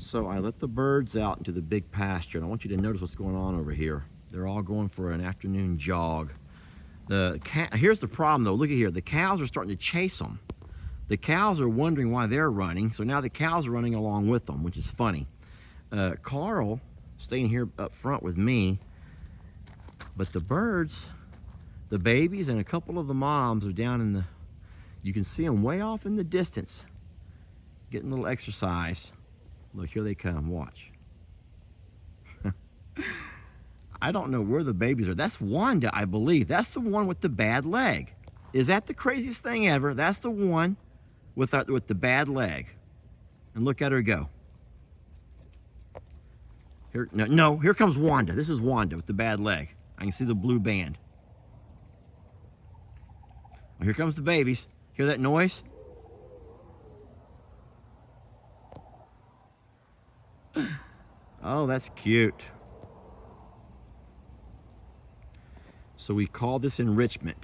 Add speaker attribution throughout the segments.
Speaker 1: So I let the birds out into the big pasture, and I want you to notice what's going on over here. They're all going for an afternoon jog. Here's the problem though, look at here. The cows are starting to chase them. The cows are wondering why they're running, so now the cows are running along with them, which is funny. Carl staying here up front with me, but the birds, the babies and a couple of the moms are down in the, you can see them way off in the distance, getting a little exercise. Look, here they come, watch. I don't know where the babies are. That's Wanda, I believe. That's the one with the bad leg. Is that the craziest thing ever? That's the one with the bad leg. And look at her go. Here, no, here comes Wanda. This is Wanda with the bad leg. I can see the blue band. Well, here comes the babies. Hear that noise? Oh, that's cute. So we call this enrichment.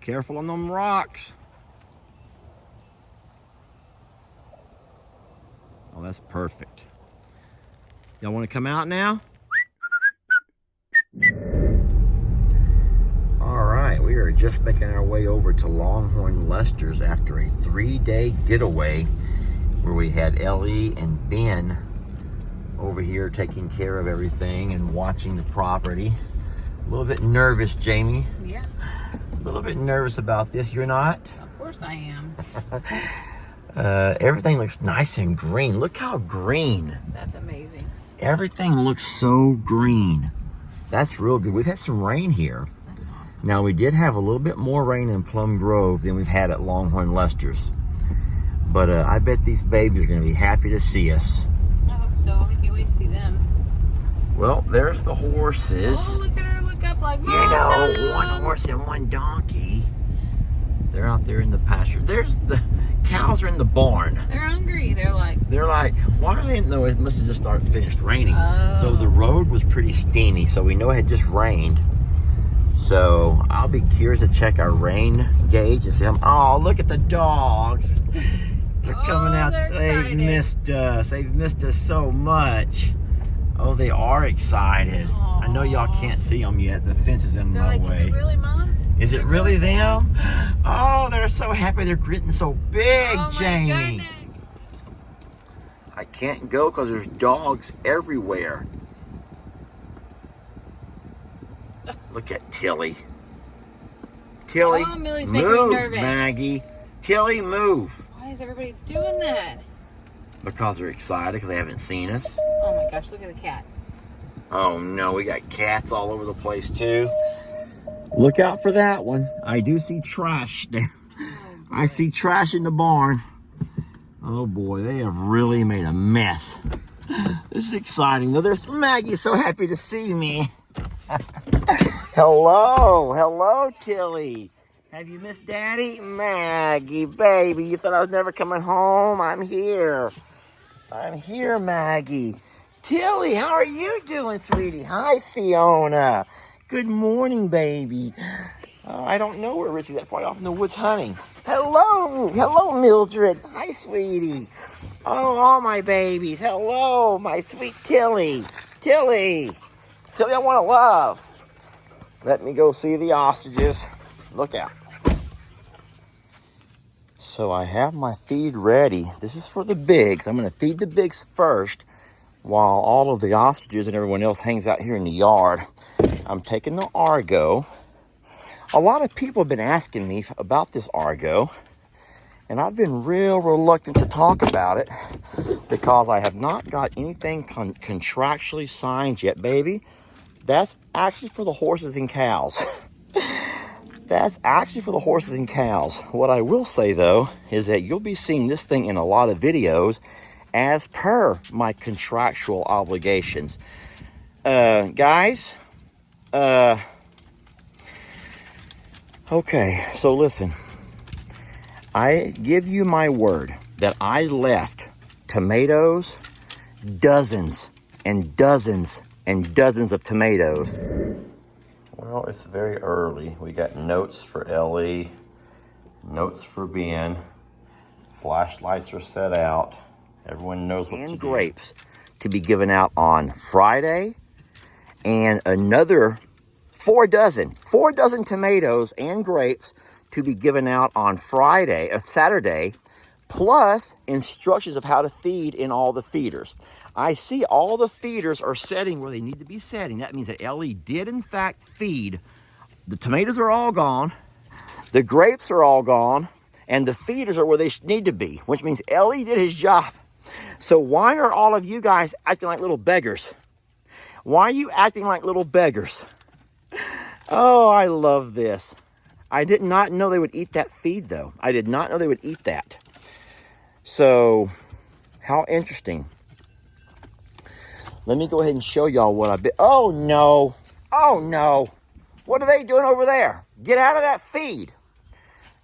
Speaker 1: Careful on them rocks. Oh, that's perfect. Y'all want to come out now? All right, we are just making our way over to Longhorn Lester's after a 3-day getaway where we had Ellie and Ben over here taking care of everything and watching the property. A little bit nervous, Jamie.
Speaker 2: Yeah.
Speaker 1: A little bit nervous about this. You're not?
Speaker 2: Of course I am.
Speaker 1: Everything looks nice and green. Look how green.
Speaker 2: That's amazing.
Speaker 1: Everything looks so green. That's real good. We've had some rain here.
Speaker 2: That's awesome.
Speaker 1: Now, we did have a little bit more rain in Plum Grove than we've had at Longhorn Lester's. But I bet these babies are going to be happy to see us.
Speaker 2: I hope so. I can't wait to see them.
Speaker 1: Well, there's the horses.
Speaker 2: Oh, look at her look up like,
Speaker 1: You know, one horse and one donkey. They're out there in the pasture. There's the cows are in the barn.
Speaker 2: They're hungry. They're like,
Speaker 1: why are they? No, it must have just finished raining.
Speaker 2: Oh.
Speaker 1: So the road was pretty steamy, so we know it had just rained. So I'll be curious to check our rain gauge and see how. Oh, look at the dogs. They're coming out. They've missed us. They've missed us so much. Oh, they are excited.
Speaker 2: Aww.
Speaker 1: I know y'all can't see them yet. The fence is in my way.
Speaker 2: Is it really, Mom?
Speaker 1: Is it really them? Oh, they're so happy. They're getting so big,
Speaker 2: Oh,
Speaker 1: Jamie.
Speaker 2: my goodness.
Speaker 1: I can't go because there's dogs everywhere. Look at Tilly. Tilly,
Speaker 2: Oh, Millie's making me
Speaker 1: move,
Speaker 2: nervous.
Speaker 1: Maggie. Tilly, move.
Speaker 2: Why is everybody doing that?
Speaker 1: Because they're excited because they haven't seen us.
Speaker 2: Oh my gosh, look at the cat.
Speaker 1: Oh no, we got cats all over the place too. Look out for that one. I do see trash. I see trash in the barn. Oh boy, they have really made a mess. This is exciting. Maggie's so happy to see me. Hello, Tilly. Have you missed Daddy? Maggie, baby, you thought I was never coming home? I'm here. I'm here, Maggie. Tilly, how are you doing, sweetie? Hi, Fiona. Good morning, baby. I don't know where Richie's at, probably off in the woods hunting. Hello, Mildred. Hi, sweetie. Oh, all my babies. Hello, my sweet Tilly. Tilly, I want to love. Let me go see the ostriches. Look out. So I have my feed ready. This is for the bigs. I'm going to feed the bigs first while all of the ostriches and everyone else hangs out here in the yard. I'm taking the Argo. A lot of people have been asking me about this Argo, and I've been real reluctant to talk about it because I have not got anything contractually signed yet, baby. That's actually for the horses and cows. That's actually for the horses and cows. What I will say, though, is that you'll be seeing this thing in a lot of videos as per my contractual obligations. Guys, okay, so listen. I give you my word that I left tomatoes, dozens and dozens and dozens of tomatoes Well, it's very early. We got notes for Ellie, notes for Ben. Flashlights are set out. Everyone knows what to do. And grapes to be given out on Friday, and another 4 dozen tomatoes and grapes to be given out on Saturday, plus instructions of how to feed in all the feeders. I see all the feeders are setting where they need to be setting. That means that Ellie did in fact feed. The tomatoes are all gone, the grapes are all gone, and the feeders are where they need to be, which means Ellie did his job. So why are all of you guys acting like little beggars? Why are you acting like little beggars? Oh, I love this. I did not know they would eat that feed, though. I did not know they would eat that. So, how interesting. Let me go ahead and show y'all what I bit. Oh, no. Oh, no. What are they doing over there? Get out of that feed.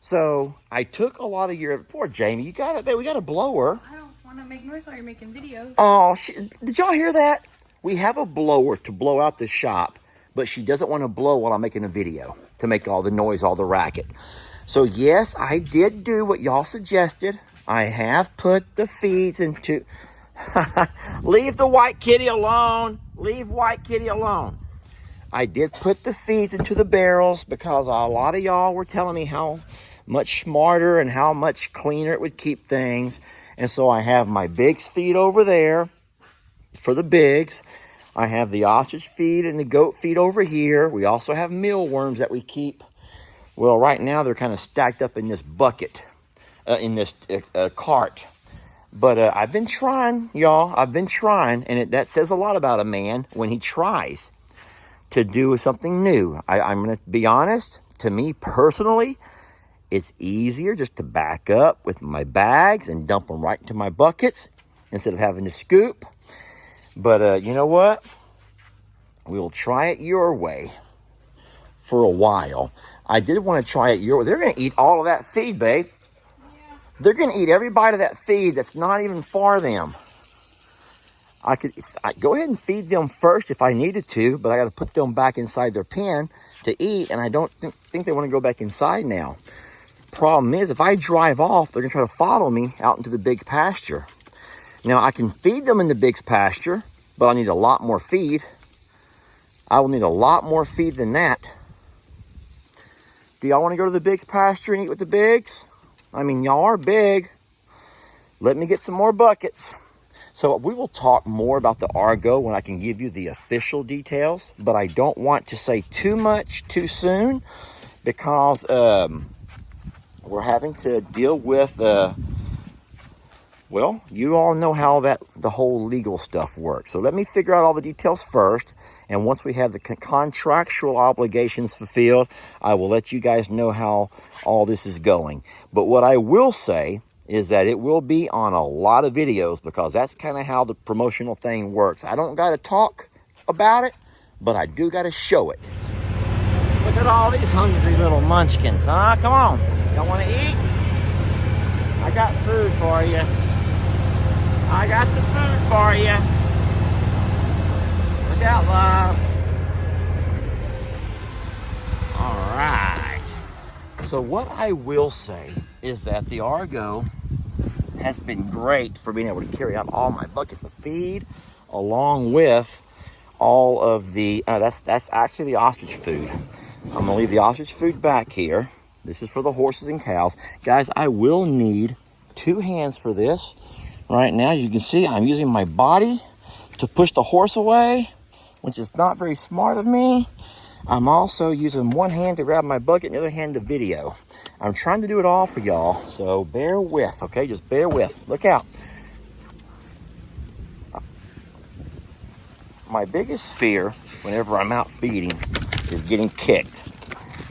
Speaker 1: So, I took a lot of your... Poor Jamie, we got a blower.
Speaker 2: I don't want to make noise while you're making videos.
Speaker 1: Oh, did y'all hear that? We have a blower to blow out the shop, but she doesn't want to blow while I'm making a video to make all the noise, all the racket. So yes, I did do what y'all suggested. I have put the feeds into... Leave the white kitty alone. Leave white kitty alone. I did put the feeds into the barrels because a lot of y'all were telling me how much smarter and how much cleaner it would keep things. And so I have my Biggs feed over there for the Biggs. I have the ostrich feed and the goat feed over here. We also have mealworms that we keep. Well, right now they're kind of stacked up in this bucket, in this cart. But I've been trying, y'all. I've been trying, and that says a lot about a man when he tries to do something new. I'm going to be honest. To me personally, it's easier just to back up with my bags and dump them right into my buckets instead of having to scoop. But you know what? We'll try it your way for a while. I did want to try it your way. They're going to eat all of that feed, babe.
Speaker 2: Yeah.
Speaker 1: They're going to eat every bite of that feed that's not even for them. I could go ahead and feed them first if I needed to, but I got to put them back inside their pen to eat, and I don't think they want to go back inside now. Problem is, if I drive off, they're going to try to follow me out into the big pasture. Now, I can feed them in the big pasture, but I need a lot more feed. I will need a lot more feed than that. Do y'all want to go to the big pasture and eat with the bigs? I mean, y'all are big. Let me get some more buckets. So we will talk more about the Argo when I can give you the official details, but I don't want to say too much too soon because we're having to deal with... Well, you all know how the whole legal stuff works. So let me figure out all the details first. And once we have the contractual obligations fulfilled, I will let you guys know how all this is going. But what I will say is that it will be on a lot of videos because that's kind of how the promotional thing works. I don't got to talk about it, but I do got to show it. Look at all these hungry little munchkins, huh? Come on. Y'all want to eat? I got food for you. I got the food for you. Look out, love. All right. So what I will say is that the Argo has been great for being able to carry out all my buckets of feed, along with all of the, that's actually the ostrich food. I'm gonna leave the ostrich food back here. This is for the horses and cows. Guys, I will need 2 hands for this. Right now, you can see I'm using my body to push the horse away, which is not very smart of me. I'm also using one hand to grab my bucket and the other hand to video. I'm trying to do it all for y'all, so bear with, okay? Just bear with. Look out. My biggest fear whenever I'm out feeding is getting kicked.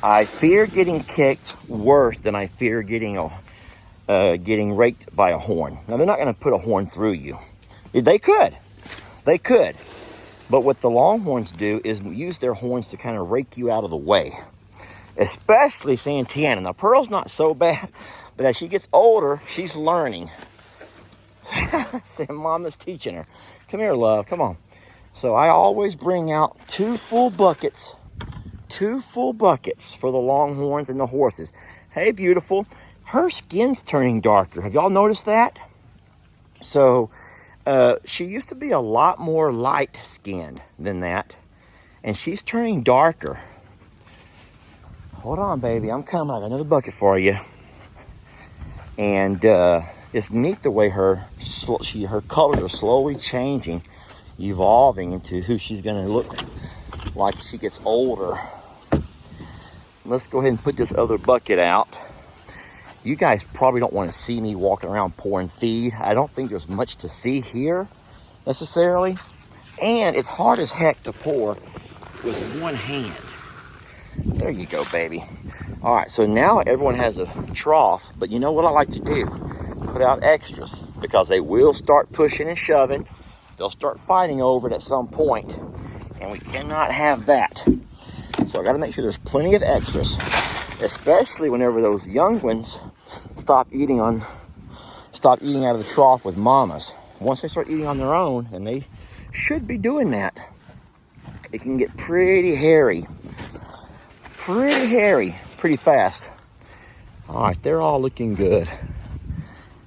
Speaker 1: I fear getting kicked worse than I fear getting raked by a horn. Now, they're not going to put a horn through you. They could. They could. But what the longhorns do is use their horns to kind of rake you out of the way. Especially Santana. Now, Pearl's not so bad, but as she gets older, she's learning. Mama's teaching her. Come here, love. Come on. So I always bring out 2 full buckets 2 full buckets for the longhorns and the horses. Hey, beautiful. Her skin's turning darker. Have y'all noticed that? So she used to be a lot more light-skinned than that, and she's turning darker. Hold on, baby. I'm coming. I got another bucket for you. And it's neat the way her colors are slowly changing, evolving into who she's going to look like she gets older. Let's go ahead and put this other bucket out. You guys probably don't want to see me walking around pouring feed. I don't think there's much to see here necessarily. And it's hard as heck to pour with one hand. There you go, baby. All right, so now everyone has a trough, but you know what I like to do? Put out extras, because they will start pushing and shoving. They'll start fighting over it at some point, and we cannot have that. So I gotta make sure there's plenty of extras, especially whenever those young ones stop eating out of the trough with mamas. Once they start eating on their own, and they should be doing that, it can get pretty hairy. Pretty fast. All right, they're all looking good.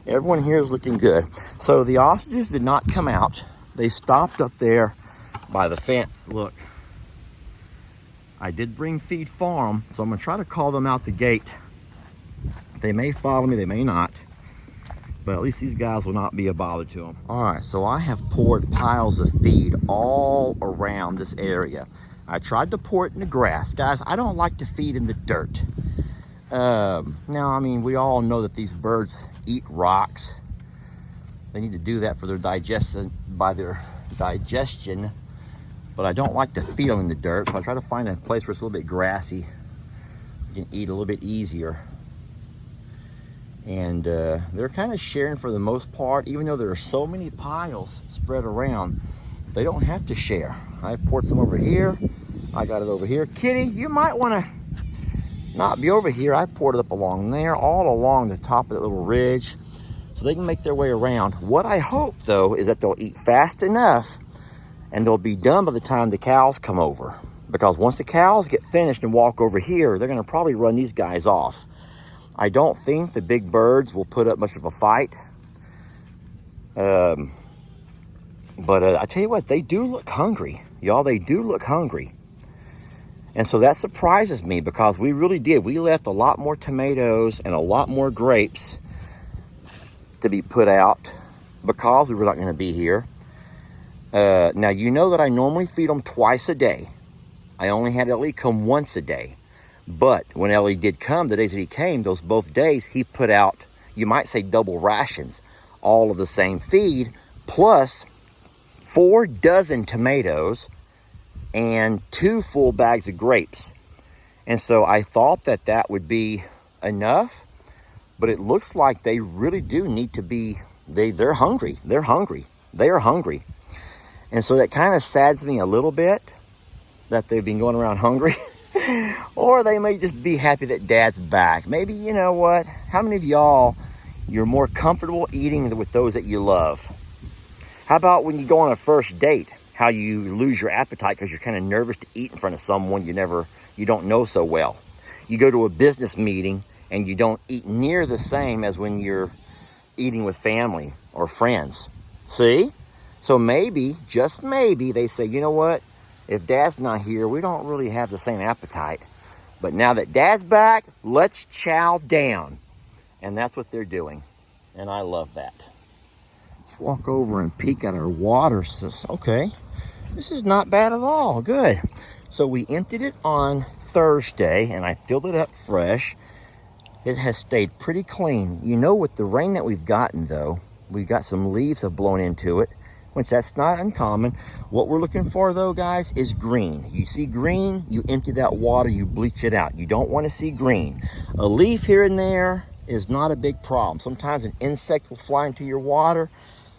Speaker 1: Everyone here is looking good. So the ostriches did not come out. They stopped up there by the fence. Look, I did bring feed farm, so I'm gonna try to call them out the gate. They may follow me, they may not, but at least these guys will not be a bother to them. All right, so I have poured piles of feed all around this area. I tried to pour it in the grass. Guys, I don't like to feed in the dirt. Now, I mean, we all know that these birds eat rocks. They need to do that for their digestion, but I don't like to feed them in the dirt, so I try to find a place where it's a little bit grassy. You can eat a little bit easier. And they're kind of sharing for the most part, even though there are so many piles spread around. They don't have to share. I poured some over here. I got it over here. Kitty, you might want to not be over here. I poured it up along there, all along the top of that little ridge, so they can make their way around. What I hope, though, is that they'll eat fast enough and they'll be done by the time the cows come over. Because once the cows get finished and walk over here, they're going to probably run these guys off. I don't think the big birds will put up much of a fight. But I tell you what, they do look hungry. Y'all, they do look hungry. And so that surprises me, because we really did. We left a lot more tomatoes and a lot more grapes to be put out because we were not going to be here. Now, you know that I normally feed them twice a day. I only had Ellie come once a day. But when Ellie did come, the days that he came, those both days, he put out, you might say, double rations, all of the same feed, plus 4 dozen tomatoes and 2 full bags of grapes. And so I thought that that would be enough, but it looks like they really do need to be, they're hungry. They're hungry. They are hungry. And so that kind of saddens me a little bit that they've been going around hungry. Or they may just be happy that Dad's back. Maybe, you know what? How many of y'all, you're more comfortable eating with those that you love? How about when you go on a first date, how you lose your appetite because you're kind of nervous to eat in front of someone you don't know so well? You go to a business meeting and you don't eat near the same as when you're eating with family or friends. See? So maybe, just maybe, they say, you know what? If Dad's not here, we don't really have the same appetite. But now that Dad's back, let's chow down. And that's what they're doing. And I love that. Let's walk over and peek at our water system. Okay, this is not bad at all. Good. So we emptied it on Thursday, and I filled it up fresh. It has stayed pretty clean. You know, with the rain that we've gotten, though, we've got some leaves have blown into it, which that's not uncommon. What we're looking for, though, guys, is green. You see green, you empty that water, you bleach it out. You don't want to see green. A leaf here and there is not a big problem. Sometimes an insect will fly into your water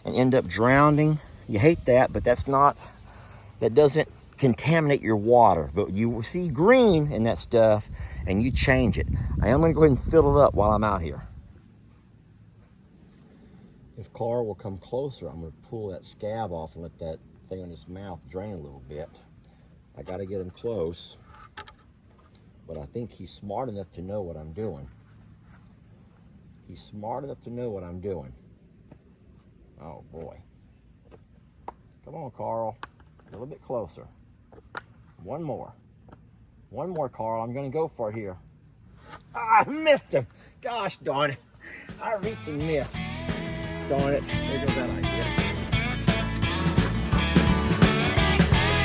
Speaker 1: and end up drowning. You hate that, but that doesn't contaminate your water. But you see green in that stuff and you change it. I am going to go ahead and fill it up while I'm out here. If Carl will come closer, I'm going to pull that scab off and let that thing on his mouth drain a little bit. I got to get him close. but I think he's smart enough to know what I'm doing. He's smart enough to know what I'm doing. Oh boy. Come on, Carl. A little bit closer. One more. One more, Carl. I'm going to go for it here. Ah, I missed him. Gosh darn it. I reached and missed. Darn it. There goes that idea.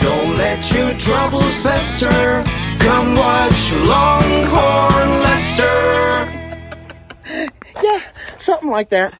Speaker 3: Don't let your troubles fester. Come watch Longhorn Lester.
Speaker 1: Yeah, something like that.